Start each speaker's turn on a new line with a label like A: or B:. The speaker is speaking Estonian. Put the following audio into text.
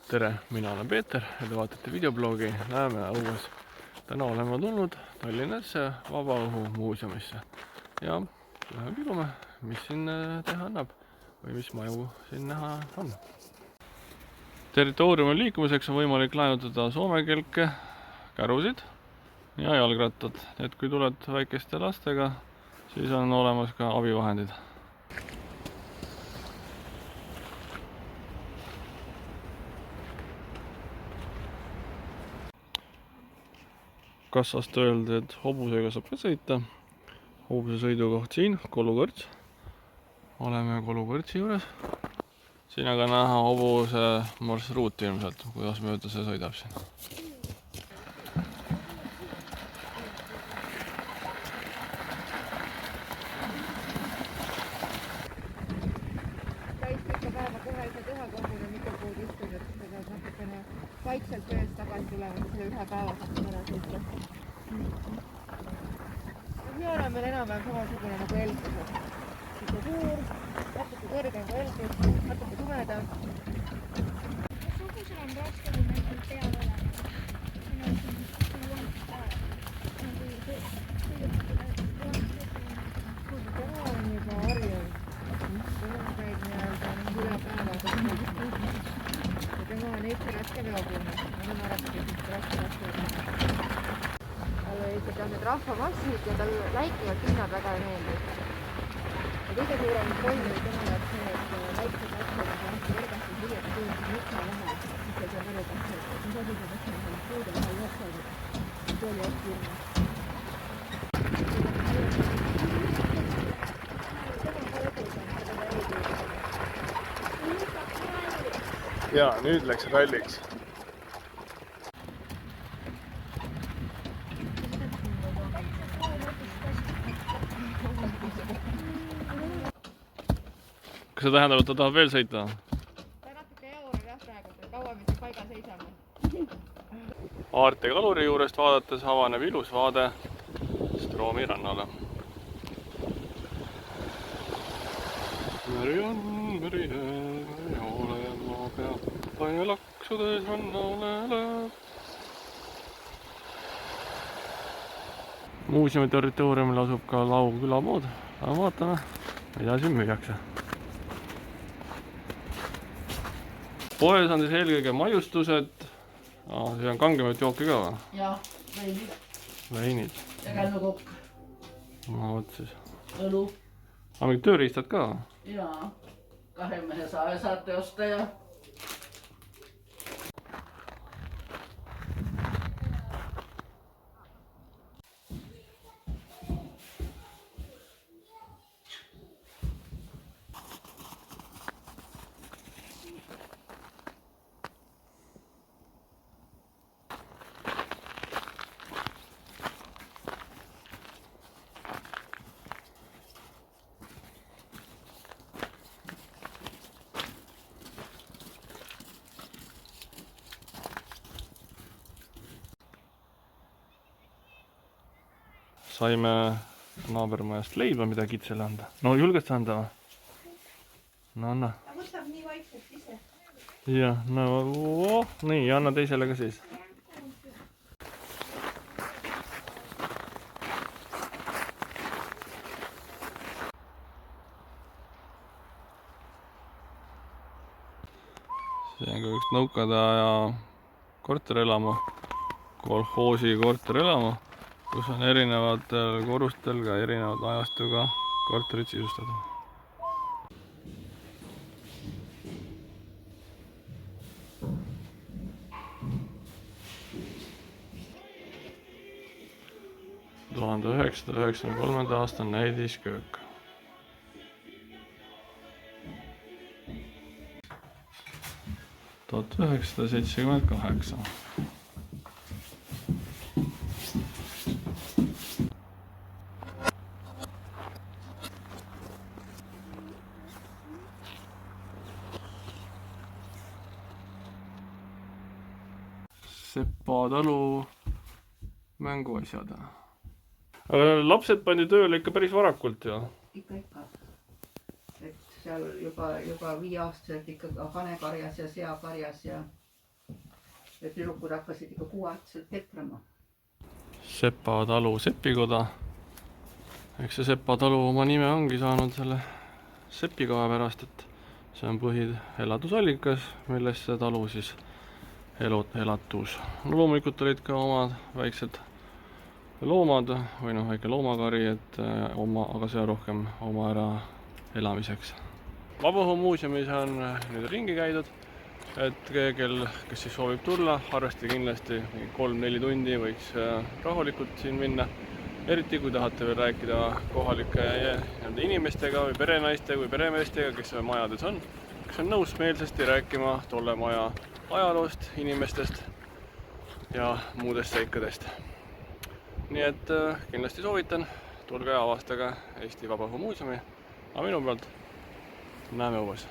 A: Tere, mina olen Peeter ja te vaatate videoblogi Näeme õues. Täna oleme tulnud Tallinnasse Vabaõhumuuseumisse ja läheme pilume, mis siin teha annab või mis maju siin näha on. Territooriumi liikumiseks on võimalik laenutada soomekelke, kärusid ja jalgrattad. Et kui tuled väikeste lastega, siis on olemas ka abivahendid. Kassast öeldi, et hobusega saab ka sõita. Hobuse sõidukoht siin, Kolukõrts. Oleme Kolukõrtsi juures. Siin aga näha hobuse marsruuti ilmselt, kuidas mööda see sõidab siin.
B: Täispikka päeva kohe ei saa teha kohvile mikropuud istuda, et seda natukene vaikselt tööst tagasi tulema, selle ühe päeva saab ära sõita. Nii on meil enam-vähem samasugune nagu Elkuses. Sikke suur, natuke kõrgem kui Elkus, natuke tumedam.
C: Missugusel on raskaline seal peal olema?
B: Tema on juba harjunud. Tema käib nii-öelda üle päeva. Ja tema on Eesti raske veokunnas. Tema raske. Talle ikkagi on need rahvamassid ja tal läikivad pinnad väga ei meeldi. Ja kõige suurem poll oli tema jaoks see, et väiksed lapsed on hästi võrgastud liialt kuulnud mitma vahel. Mis ei saa palju tähtsad. Mis asi see tähtsad on puude vahel jooksevad. See oli hästi hirmus.
A: Ja, nüüd läks ralliks. Kas see tähendab, et ta tahab veel sõita?
B: Ta natuke jaurab jah praegu, et kaua me siin paigal seisame.
A: Aarte kaluri juurest vaadates avaneb ilus vaade Stroomi rannale. Meri on meri ole maa pea, laine laksudes rannale läheb. Muuseumi territooriumil asub ka Lau külapood, aga vaatame, mida siin müüakse. Poes on siis eelkõige maiustused. See on kangemat jooki ka või?
D: Jah, veinid.
A: Veinid.
D: Ja källukokk.
A: No võt siis.
D: Õlu.
A: Aga mingid tööriistad ka?
D: Jaa. 2 mehe saate osta ja...
A: Saime naabermajast leiba, mida kitsele anda. No julged sa anda või? No anna.
B: Ta võtab nii vaikselt ise.
A: Jah, no nii, anna teisele ka siis. See on ka üks nõukade aja korterelamu, kolhoosi korterelamu, kus on erinevatel korrustel ka erinevad ajastuga korterid sisustatud. Tuhande 1993. aasta näidisköök. Tuhat 1978. Sepa talu mänguasjad. Aga lapsed pandi tööle ikka päris varakult ju.
D: Ikka. Et seal juba 5-aastaselt ikka hanekarjas ja seakarjas ja ja tüdrukud hakkasid ikka kuuaastaselt ketrama.
A: Sepa talu sepikoda. Eks see Sepa talu oma nime ongi saanud selle sepikoha pärast, et see on põhielatusallikas, millest see talu siis elatus. No loomulikult olid ka omad väiksed loomad või noh, väike loomakari, et aga see on rohkem oma ära elamiseks. Vabaõhumuuseumis on nüüd ringi käidud, et kes siis soovib tulla, arvestage kindlasti 3-4 tundi võiks rahulikult siin minna. Eriti kui tahate veel rääkida kohalike inimestega või perenaistega või peremeestega, kes majades on, kes on nõus meelsasti rääkima tolle maja ajaloost, inimestest ja muudest seikadest. Nii et kindlasti soovitan, tulge ja avastage Eesti Vabaõhumuuseumi. Aga minu pealt näeme uues.